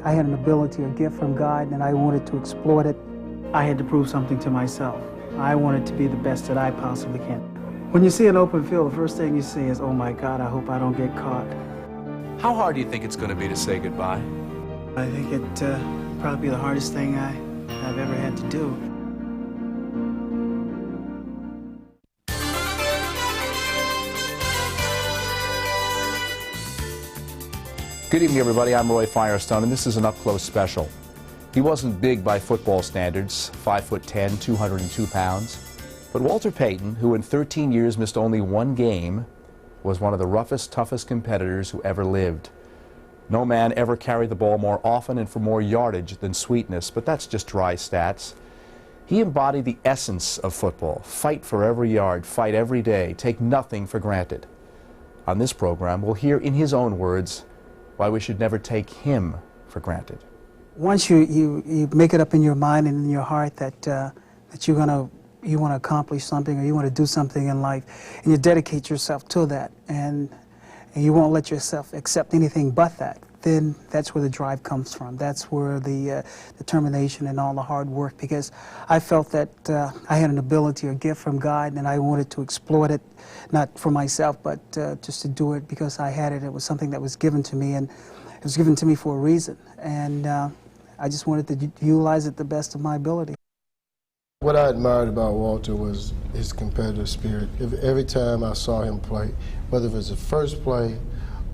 I had an ability, a gift from God, and I wanted to exploit it. I had to prove something to myself. I wanted to be the best that I possibly can. When you see an open field, the first thing you see is, oh my God, I hope I don't get caught. How hard do you think it's going to be to say goodbye? I think it probably be the hardest thing I've ever had to do. Good evening, everybody. I'm Roy Firestone, and this is an up-close special. He wasn't big by football standards, 5'10", 202 pounds. But Walter Payton, who in 13 years missed only one game, was one of the roughest, toughest competitors who ever lived. No man ever carried the ball more often and for more yardage than Sweetness, but that's just dry stats. He embodied the essence of football. Fight for every yard, fight every day, take nothing for granted. On this program, we'll hear in his own words why we should never take him for granted. Once you make it up in your mind and in your heart that you want to accomplish something or you want to do something in life, and you dedicate yourself to that, and you won't let yourself accept anything but that, then that's where the drive comes from. That's where the determination and all the hard work, because I felt that I had an ability, a gift from God, and I wanted to exploit it, not for myself, but just to do it because I had it. It was something that was given to me, and it was given to me for a reason. And I just wanted to utilize it the best of my ability. What I admired about Walter was his competitive spirit. Every time I saw him play, whether it was the first play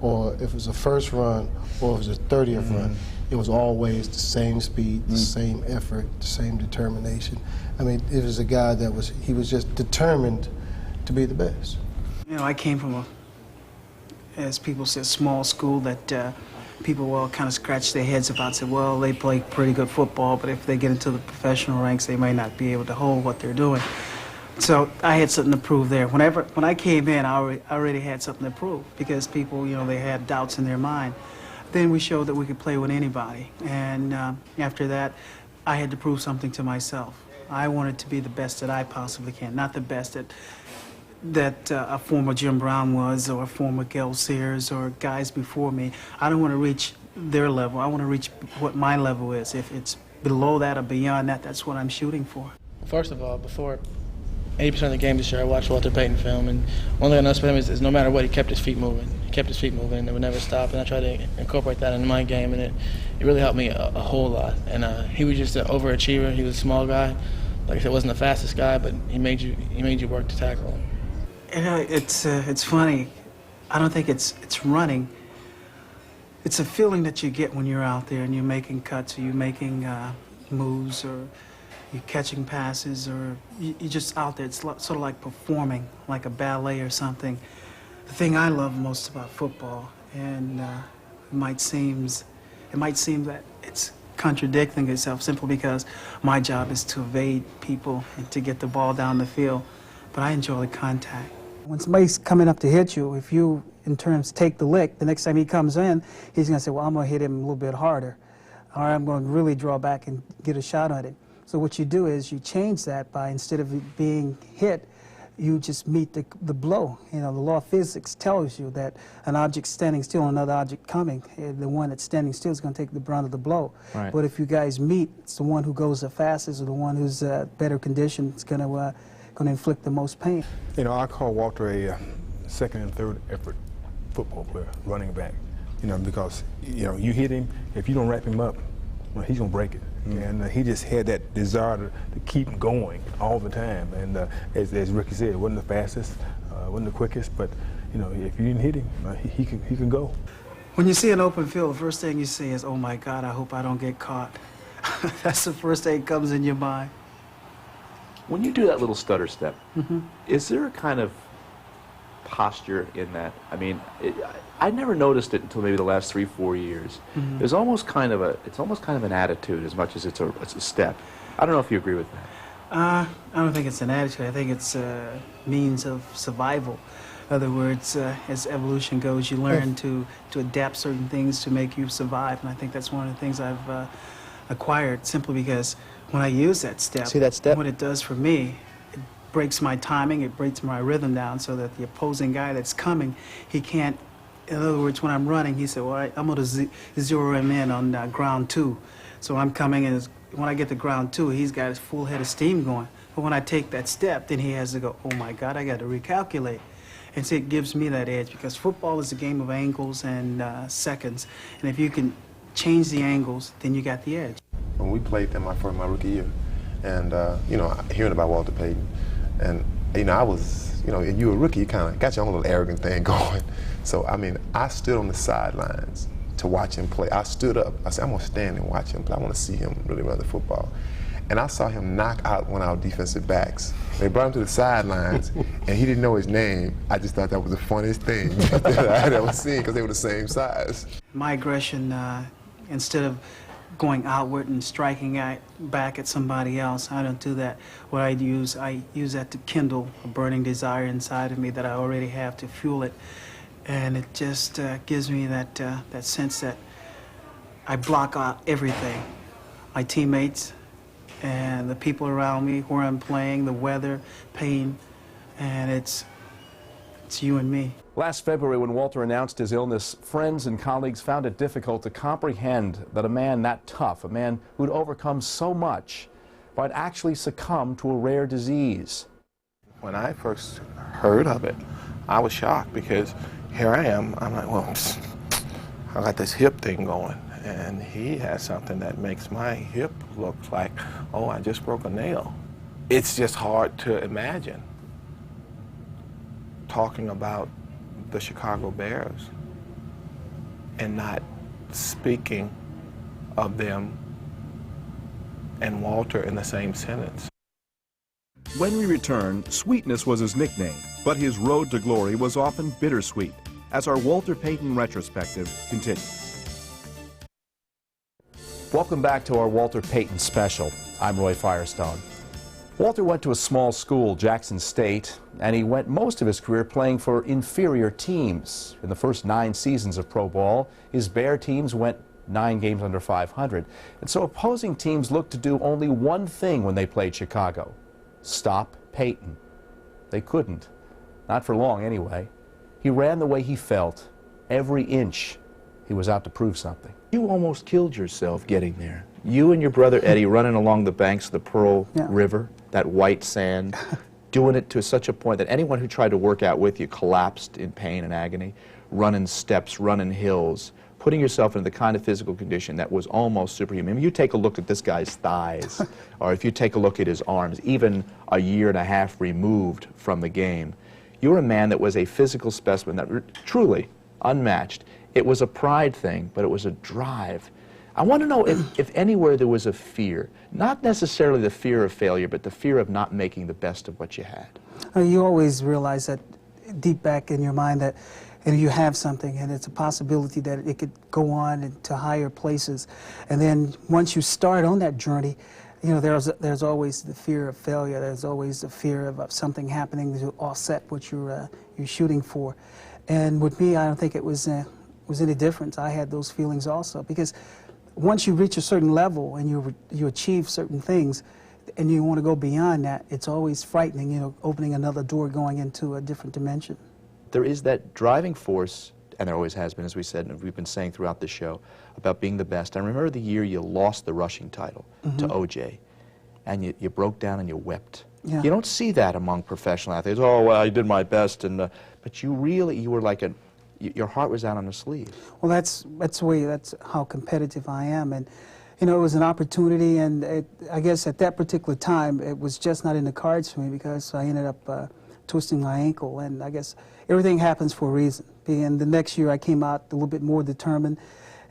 or if it was the first run or if it was the 30th run, it was always the same speed, the same effort, the same determination. I mean, it was a guy that he was just determined to be the best. You know, I came from as people said, small school that people kind of scratch their heads about, say, well, they play pretty good football, but if they get into the professional ranks, they may not be able to hold what they're doing. So I had something to prove there. When I came in, I already had something to prove, because people, you know, they had doubts in their mind. Then we showed that we could play with anybody, and after that, I had to prove something to myself. I wanted to be the best that I possibly can, not the best that a former Jim Brown was, or a former Gale Sears, or guys before me. I don't want to reach their level. I want to reach what my level is. If it's below that or beyond that, that's what I'm shooting for. First of all, before 80% of the game this year, I watched Walter Payton film, and one thing I noticed about him is no matter what, he kept his feet moving. He kept his feet moving, and it would never stop, and I tried to incorporate that into my game, and it really helped me a whole lot. And he was just an overachiever. He was a small guy. Like I said, wasn't the fastest guy, but he made you work to tackle him. You know, it's funny. I don't think it's running. It's a feeling that you get when you're out there and you're making cuts, or you're making moves, or you're catching passes, or you're just out there. It's sort of like performing, like a ballet or something. The thing I love most about football, and it might seem that it's contradicting itself simply because my job is to evade people and to get the ball down the field, but I enjoy the contact. When somebody's coming up to hit you, if you, in terms, take the lick, the next time he comes in, he's going to say, well, I'm going to hit him a little bit harder, or I'm going to really draw back and get a shot at him. So what you do is you change that by, instead of it being hit, you just meet the blow. You know, the law of physics tells you that an object standing still and another object coming, the one that's standing still is going to take the brunt of the blow. Right. But if you guys meet, it's the one who goes the fastest or the one who's better conditioned is going to inflict the most pain. You know, I call Walter a second and third effort football player, running back. You know, because, you know, you hit him, if you don't wrap him up, well, he's going to break it. And he just had that desire to keep going all the time. And as Ricky said, it wasn't the fastest, wasn't the quickest, but, you know, if you didn't hit him, he can go. When you see an open field, the first thing you see is, oh my God, I hope I don't get caught. That's the first thing that comes in your mind. When you do that little stutter step, is there a kind of posture in that? I mean, I never noticed it until maybe the last 3-4 years. There's almost kind of it's almost kind of an attitude as much as it's a step. I don't know if you agree with that. I don't think it's an attitude. I think it's a means of survival. In other words, as evolution goes, you learn to adapt certain things to make you survive, and I think that's one of the things I've acquired, simply because when I use that step, what it does for me, it breaks my timing, it breaks my rhythm down, so that the opposing guy that's coming, he can't In other words, when I'm running, he said, well, I'm going to zero him in on ground 2. So I'm coming in, when I get to ground 2, he's got his full head of steam going. But when I take that step, then he has to go, oh my God, I got to recalculate. And so it gives me that edge, because football is a game of angles and seconds. And if you can change the angles, then you got the edge. When we played them for my rookie year, and you know, hearing about Walter Payton, and you know, I was, you know, and you're a rookie, you kind of got your own little arrogant thing going. So I mean, I stood on the sidelines to watch him play. I stood up. I said, I'm gonna stand and watch him play. I want to see him really run the football. And I saw him knock out one of our defensive backs. They brought him to the sidelines, and he didn't know his name. I just thought that was the funniest thing that I had ever seen, because they were the same size. My aggression, instead of going outward and striking back at somebody else, I don't do that. What I use that to kindle a burning desire inside of me that I already have, to fuel it. And it just gives me that sense that I block out everything. My teammates and the people around me, where I'm playing, the weather, pain, and it's you and me. Last February, when Walter announced his illness, friends and colleagues found it difficult to comprehend that a man that tough, a man who'd overcome so much, might actually succumb to a rare disease. When I first heard of it, I was shocked, because here I am, I'm like, well, I got this hip thing going, and he has something that makes my hip look like, oh, I just broke a nail. It's just hard to imagine talking about the Chicago Bears and not speaking of them and Walter in the same sentence. When we return, sweetness was his nickname, but his road to glory was often bittersweet, as our Walter Payton retrospective continues. Welcome back to our Walter Payton special. I'm Roy Firestone. Walter went to a small school, Jackson State, and he went most of his career playing for inferior teams. In the first 9 seasons of pro ball, his Bear teams went 9 games under 500. And so opposing teams looked to do only one thing when they played Chicago: stop Payton. They couldn't. Not for long, anyway. He ran the way he felt. Every inch, he was out to prove something. You almost killed yourself getting there. You and your brother Eddie running along the banks of the Pearl River, that white sand, doing it to such a point that anyone who tried to work out with you collapsed in pain and agony, running steps, running hills, putting yourself into the kind of physical condition that was almost superhuman. I mean, you take a look at this guy's thighs, or if you take a look at his arms, even a year and a half removed from the game, you're a man that was a physical specimen that truly unmatched. It was a pride thing, but it was a drive. I want to know if anywhere there was a fear, not necessarily the fear of failure, but the fear of not making the best of what you had. You always realize that deep back in your mind that you have something, and it's a possibility that it could go on to higher places. And then once you start on that journey, you know, there's always the fear of failure. There's always the fear of something happening to offset what you're shooting for. And with me, I don't think it was any different. I had those feelings also, because once you reach a certain level and you achieve certain things and you want to go beyond that, it's always frightening, you know, opening another door, going into a different dimension. There is that driving force, and there always has been, as we said, and we've been saying throughout the show, about being the best. I remember the year you lost the rushing title to O.J., and you broke down and you wept. Yeah. You don't see that among professional athletes. Oh, well, I did my best, and but you were like your heart was out on the sleeve. Well, that's how competitive I am, and you know, it was an opportunity, and I guess at that particular time it was just not in the cards for me, because I ended up twisting my ankle, and I guess everything happens for a reason. And the next year I came out a little bit more determined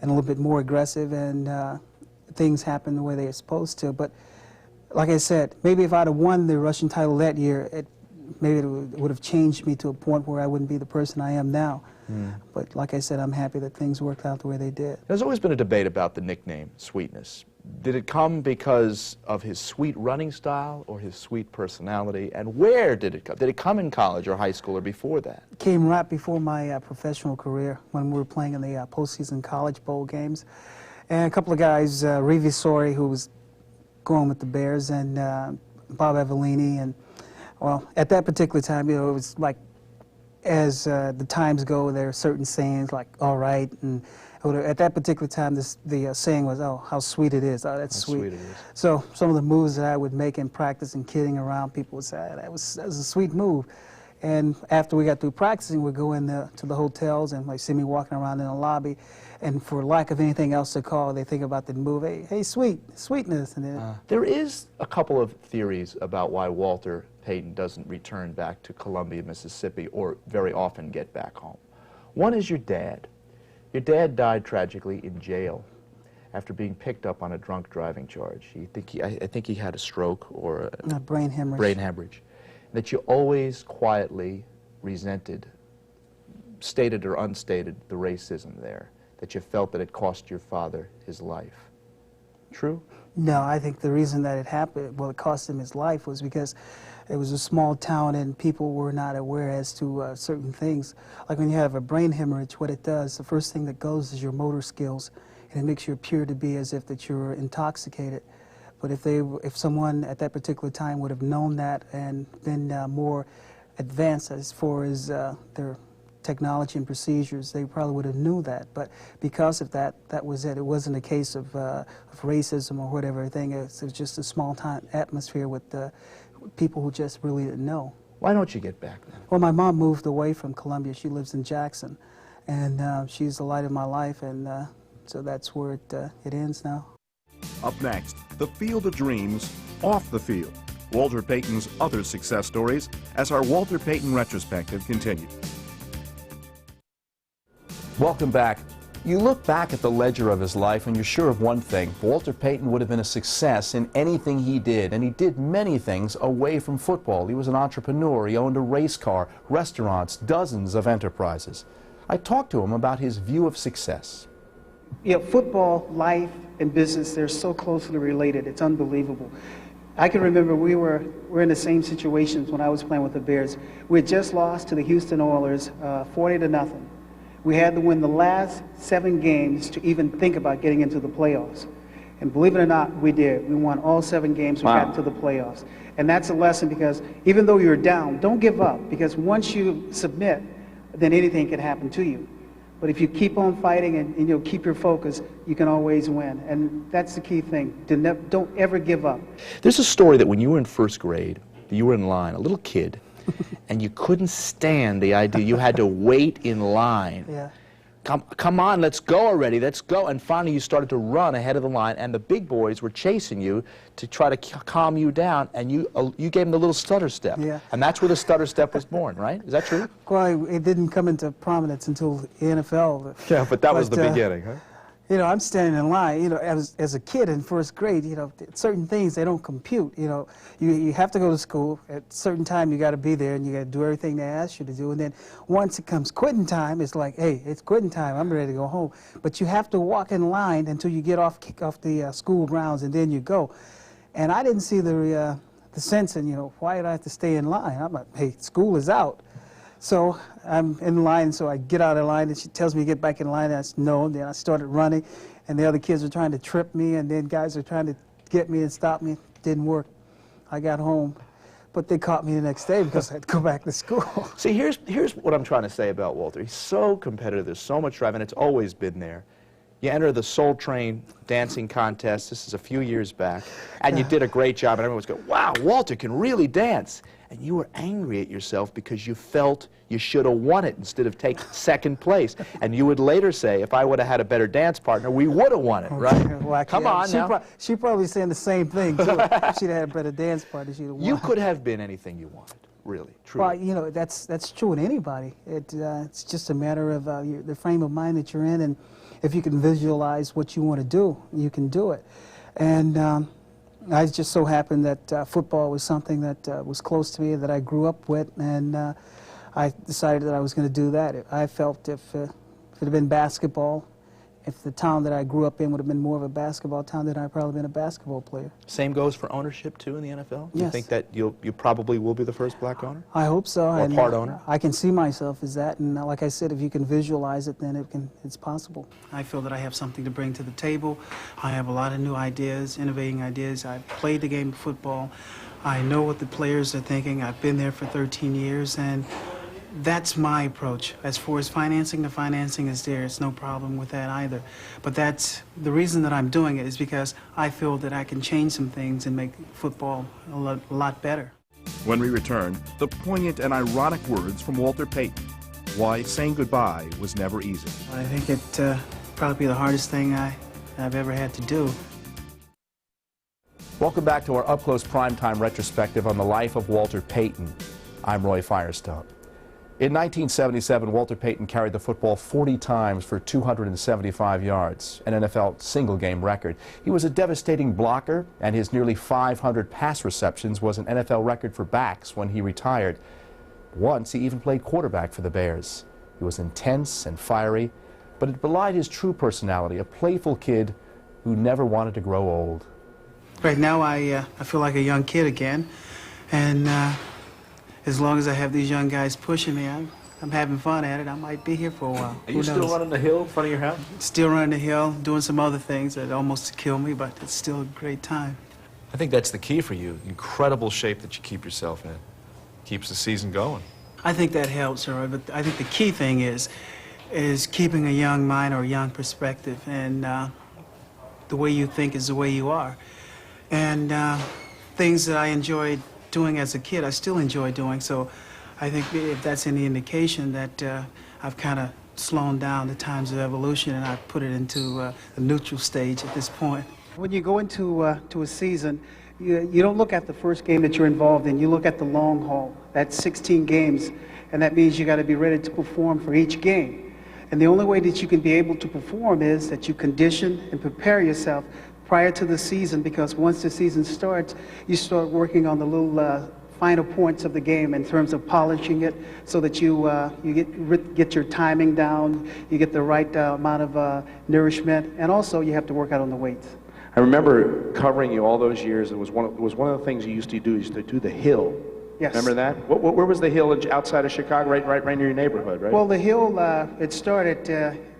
and a little bit more aggressive, and things happened the way they were supposed to. But like I said, maybe if I'd have won the Russian title that year, maybe it would have changed me to a point where I wouldn't be the person I am now. But like I said, I'm happy that things worked out the way they did. There's always been a debate about the nickname, Sweetness. Did it come because of his sweet running style or his sweet personality? And where did it come? Did it come in college or high school or before that? It came right before my professional career, when we were playing in the postseason college bowl games. And a couple of guys, Reeve Sori, who was going with the Bears, and Bob Avellini, and well, at that particular time, you know, it was like as the times go, there are certain sayings like "all right," and at that particular time, the saying was, "Oh, how sweet it is! Oh, that's How sweet." sweet it is. So some of the moves that I would make in practice and kidding around, people would say, that was a sweet move. And after we got through practicing, we'd go to the hotels and like see me walking around in the lobby, and for lack of anything else to call, they think about the move. Hey, sweetness, and then There is a couple of theories about why Walter Payton doesn't return back to Columbia, Mississippi, or very often get back home. One is your dad. Your dad died tragically in jail after being picked up on a drunk driving charge. I think he had a stroke or a brain hemorrhage. Brain hemorrhage. That you always quietly resented, stated or unstated, the racism there. That you felt that it cost your father his life. True? No, I think the reason that it happened, well, it cost him his life, was because it was a small town and people were not aware as to certain things. Like when you have a brain hemorrhage, what it does, the first thing that goes is your motor skills, and it makes you appear to be as if that you're intoxicated. But if someone at that particular time would have known that and been more advanced as far as their technology and procedures, they probably would have knew that. But because of that, that was it. It wasn't a case of racism or whatever thing. It was just a small town atmosphere with people who just really didn't know. Why don't you get back then? Well, my mom moved away from Columbia. She lives in Jackson, and she's the light of my life, and so that's where it ends now. Up next, the field of dreams off the field. Walter Payton's other success stories as our Walter Payton retrospective continues. Welcome back. You look back at the ledger of his life and you're sure of one thing. Walter Payton would have been a success in anything he did, and he did many things away from football. He was an entrepreneur. He owned a race car, restaurants, dozens of enterprises. I talked to him about his view of success. Yeah, football, life, and business, they're so closely related. It's unbelievable. I can remember we're in the same situations when I was playing with the Bears. We had just lost to the Houston Oilers 40-0. We had to win the last 7 games to even think about getting into the playoffs. And believe it or not, we did. We won all 7 games. We got into the playoffs. And that's a lesson, because even though you're down, don't give up, because once you submit, then anything can happen to you. But if you keep on fighting and you'll keep your focus, you can always win. And that's the key thing. Don't ever give up. There's a story that when you were in first grade, you were in line, a little kid, and you couldn't stand the idea. You had to wait in line. Yeah. Come on, let's go already, let's go. And finally you started to run ahead of the line, and the big boys were chasing you to try to calm you down, and you gave them the little stutter step. Yeah. And that's where the stutter step was born, right? Is that true? Well, it didn't come into prominence until the NFL. Yeah, but that was the beginning, huh? You know, I'm standing in line, you know, as a kid in first grade, you know, certain things, they don't compute, you know. You have to go to school. At a certain time, you got to be there, and you got to do everything they ask you to do. And then once it comes quitting time, it's like, hey, it's quitting time. I'm ready to go home. But you have to walk in line until you kick off the school grounds, and then you go. And I didn't see the sense in, you know, why did I have to stay in line? I'm like, hey, school is out. So I'm in line, so I get out of line, and she tells me to get back in line, and I said no, and then I started running, and the other kids were trying to trip me, and then guys were trying to get me and stop me. It didn't work. I got home, but they caught me the next day because I had to go back to school. See, here's what I'm trying to say about Walter. He's so competitive, there's so much drive, and it's always been there. You enter the Soul Train dancing contest, this is a few years back, and you did a great job, and everyone's going, wow, Walter can really dance. And you were angry at yourself because you felt you should have won it instead of taking second place. And you would later say, if I would have had a better dance partner, we would have won it, right? Well, Come on now. She probably saying the same thing, too. If she'd had a better dance partner, she'd have won. You could have been anything you wanted, really, truly. Well, you know, that's true in anybody. It's just a matter of the frame of mind that you're in, and if you can visualize what you want to do, you can do it. And I just so happened that football was something that was close to me, that I grew up with, and I decided that I was going to do that. I felt if it had been basketball, if the town that I grew up in would have been more of a basketball town, then I'd probably been a basketball player. Same goes for ownership, too, in the NFL? Yes. You think that you probably will be the first black owner? I hope so. Or part owner? I can see myself as that, and like I said, if you can visualize it, then it's possible. I feel that I have something to bring to the table. I have a lot of new ideas, innovating ideas. I've played the game of football. I know what the players are thinking. I've been there for 13 years, and that's my approach. As far as financing, the financing is there. It's no problem with that either. But that's the reason that I'm doing it is because I feel that I can change some things and make football a lot better. When we return, the poignant and ironic words from Walter Payton. Why saying goodbye was never easy. I think it probably be the hardest thing I've ever had to do. Welcome back to our up-close primetime retrospective on the life of Walter Payton. I'm Roy Firestone. In 1977, Walter Payton carried the football 40 times for 275 yards, an NFL single-game record. He was a devastating blocker, and his nearly 500 pass receptions was an NFL record for backs when he retired. Once, he even played quarterback for the Bears. He was intense and fiery, but it belied his true personality, a playful kid who never wanted to grow old. Right now, I feel like a young kid again, and as long as I have these young guys pushing me, I'm having fun at it. I might be here for a while. Are you still running the hill in front of your house? Still running the hill, doing some other things that almost kill me, but it's still a great time. I think that's the key for you. Incredible shape that you keep yourself in. Keeps the season going. I think that helps, Roy, but I think the key thing is keeping a young mind or a young perspective, and the way you think is the way you are. And things that I enjoyed doing as a kid, I still enjoy doing, so I think if that's any indication that I've kind of slowed down the times of evolution and I've put it into a neutral stage at this point. When you go into to a season, you don't look at the first game that you're involved in, you look at the long haul. That's 16 games, and that means you got to be ready to perform for each game. And the only way that you can be able to perform is that you condition and prepare yourself prior to the season, because once the season starts, you start working on the little final points of the game in terms of polishing it so that you get your timing down, you get the right amount of nourishment, and also you have to work out on the weights. I remember covering you all those years. It was one of the things you used to do. You used to do the hill. Yes. Remember that? Where was the hill outside of Chicago? Right near your neighborhood, right? Well, the hill it started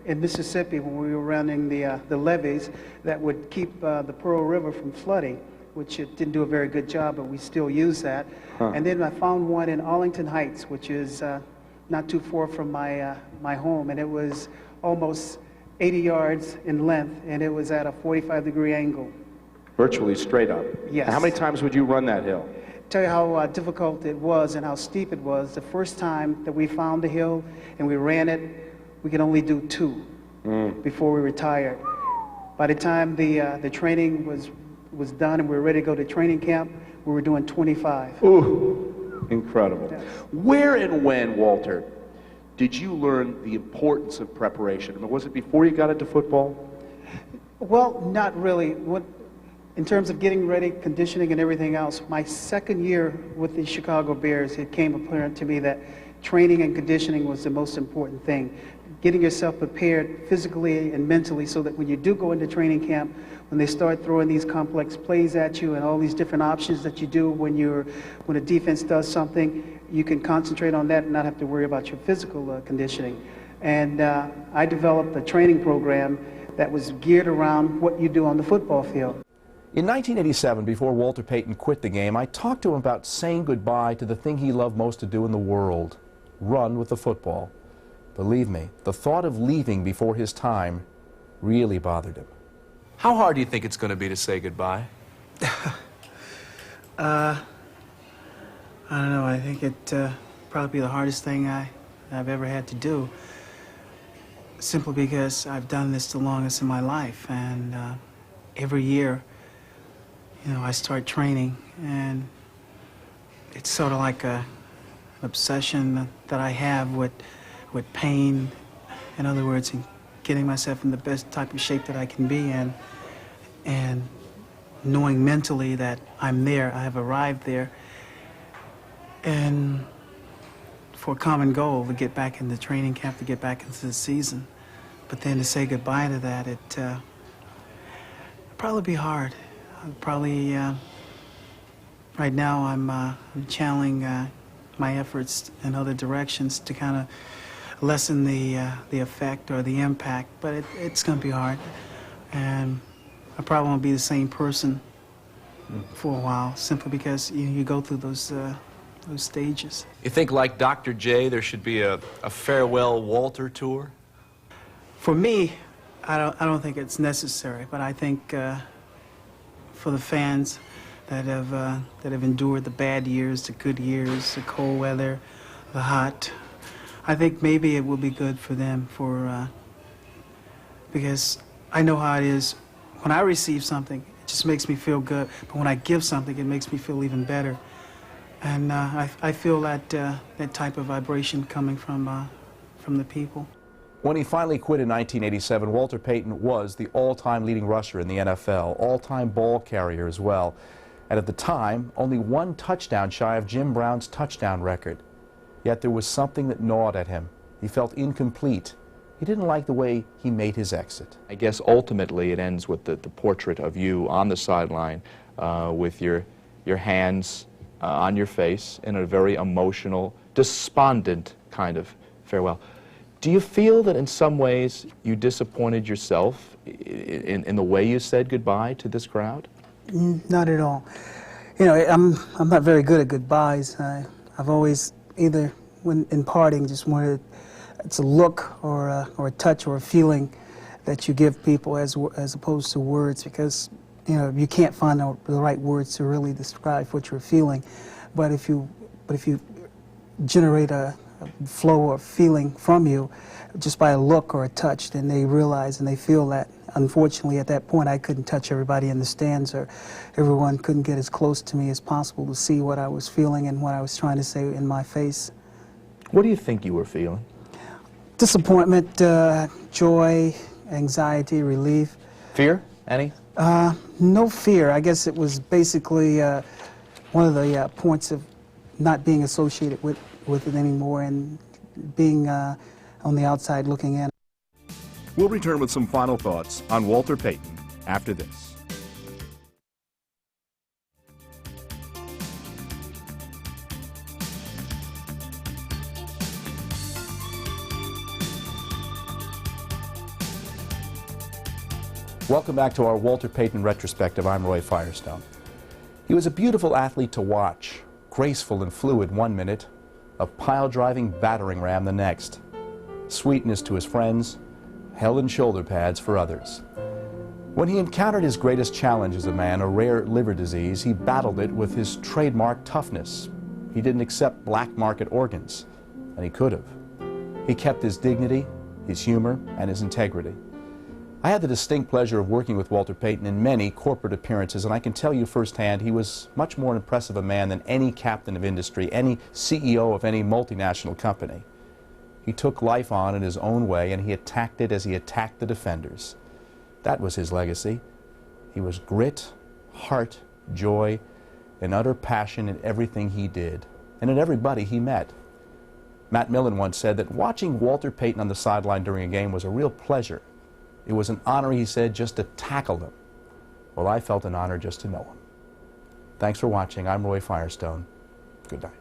in Mississippi when we were running the levees that would keep the Pearl River from flooding, which it didn't do a very good job, but we still use that. Huh. And then I found one in Arlington Heights, which is not too far from my home, and it was almost 80 yards in length, and it was at a 45-degree angle. Virtually straight up. Yes. How many times would you run that hill? Tell you how difficult it was and how steep it was. The first time that we found the hill and we ran it, we could only do 2 before we retired. By the time the training was done and we were ready to go to training camp, we were doing 25. Ooh, incredible. Yeah. Where and when, Walter, did you learn the importance of preparation? I mean, was it before you got into football? Well, not really. In terms of getting ready, conditioning, and everything else, my second year with the Chicago Bears, it came apparent to me that training and conditioning was the most important thing. Getting yourself prepared physically and mentally so that when you do go into training camp, when they start throwing these complex plays at you and all these different options that you do when a defense does something, you can concentrate on that and not have to worry about your physical conditioning. And I developed a training program that was geared around what you do on the football field. In 1987, before Walter Payton quit the game, I talked to him about saying goodbye to the thing he loved most to do in the world, run with the football. Believe me, the thought of leaving before his time really bothered him. How hard do you think it's going to be to say goodbye? I don't know. I think it probably the hardest thing I've ever had to do, simply because I've done this the longest in my life, and every year, you know, I start training, and it's sort of like an obsession that I have with pain. In other words, in getting myself in the best type of shape that I can be in, and knowing mentally that I'm there, I have arrived there, and for a common goal to get back into training camp, to get back into the season. But then to say goodbye to that, it'd probably be hard. I'd probably, right now I'm channeling my efforts in other directions to kind of lessen the effect or the impact, but it's going to be hard. And I probably won't be the same person for a while, simply because you go through those those stages. You think, like Dr. J, there should be a farewell Walter tour? For me, I don't think it's necessary, but I think for the fans that have endured the bad years, the good years, the cold weather, the hot, I think maybe it will be good for them because I know how it is. When I receive something, it just makes me feel good, but when I give something, it makes me feel even better. And I feel that type of vibration coming from the people. When he finally quit in 1987, Walter Payton was the all-time leading rusher in the NFL, all-time ball carrier as well, and at the time, only one touchdown shy of Jim Brown's touchdown record. Yet there was something that gnawed at him. He felt incomplete. He didn't like the way he made his exit. I guess ultimately it ends with the portrait of you on the sideline with your hands on your face in a very emotional, despondent kind of farewell. Do you feel that in some ways you disappointed yourself in the way you said goodbye to this crowd? Not at all. You know, I'm not very good at goodbyes. I've always either, when in parting, just wanted, it's a look or a touch or a feeling that you give people as opposed to words, because you know you can't find the right words to really describe what you're feeling. But if you generate a flow of feeling from you just by a look or a touch, then they realize and they feel that. Unfortunately, at that point, I couldn't touch everybody in the stands, or everyone couldn't get as close to me as possible to see what I was feeling and what I was trying to say in my face. What do you think you were feeling? Disappointment, joy, anxiety, relief. Fear? Any? No fear. I guess it was basically one of the points of not being associated with it anymore and being on the outside looking in. We'll return with some final thoughts on Walter Payton after this. Welcome back to our Walter Payton retrospective. I'm Roy Firestone. He was a beautiful athlete to watch, graceful and fluid one minute, a pile-driving battering ram the next. Sweetness to his friends, head and shoulder pads for others. When he encountered his greatest challenge as a man, a rare liver disease, he battled it with his trademark toughness. He didn't accept black market organs, and he could have. He kept his dignity, his humor, and his integrity. I had the distinct pleasure of working with Walter Payton in many corporate appearances, and I can tell you firsthand he was much more impressive a man than any captain of industry, any CEO of any multinational company. He took life on in his own way, and he attacked it as he attacked the defenders. That was his legacy. He was grit, heart, joy, and utter passion in everything he did, and in everybody he met. Matt Millen once said that watching Walter Payton on the sideline during a game was a real pleasure. It was an honor, he said, just to tackle him. Well, I felt an honor just to know him. Thanks for watching. I'm Roy Firestone. Good night.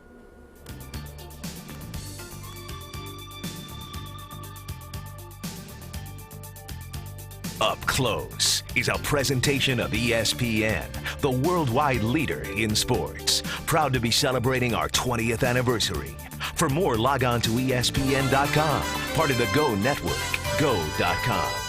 Up Close is a presentation of ESPN, the worldwide leader in sports. Proud to be celebrating our 20th anniversary. For more, log on to ESPN.com, part of the Go Network, go.com.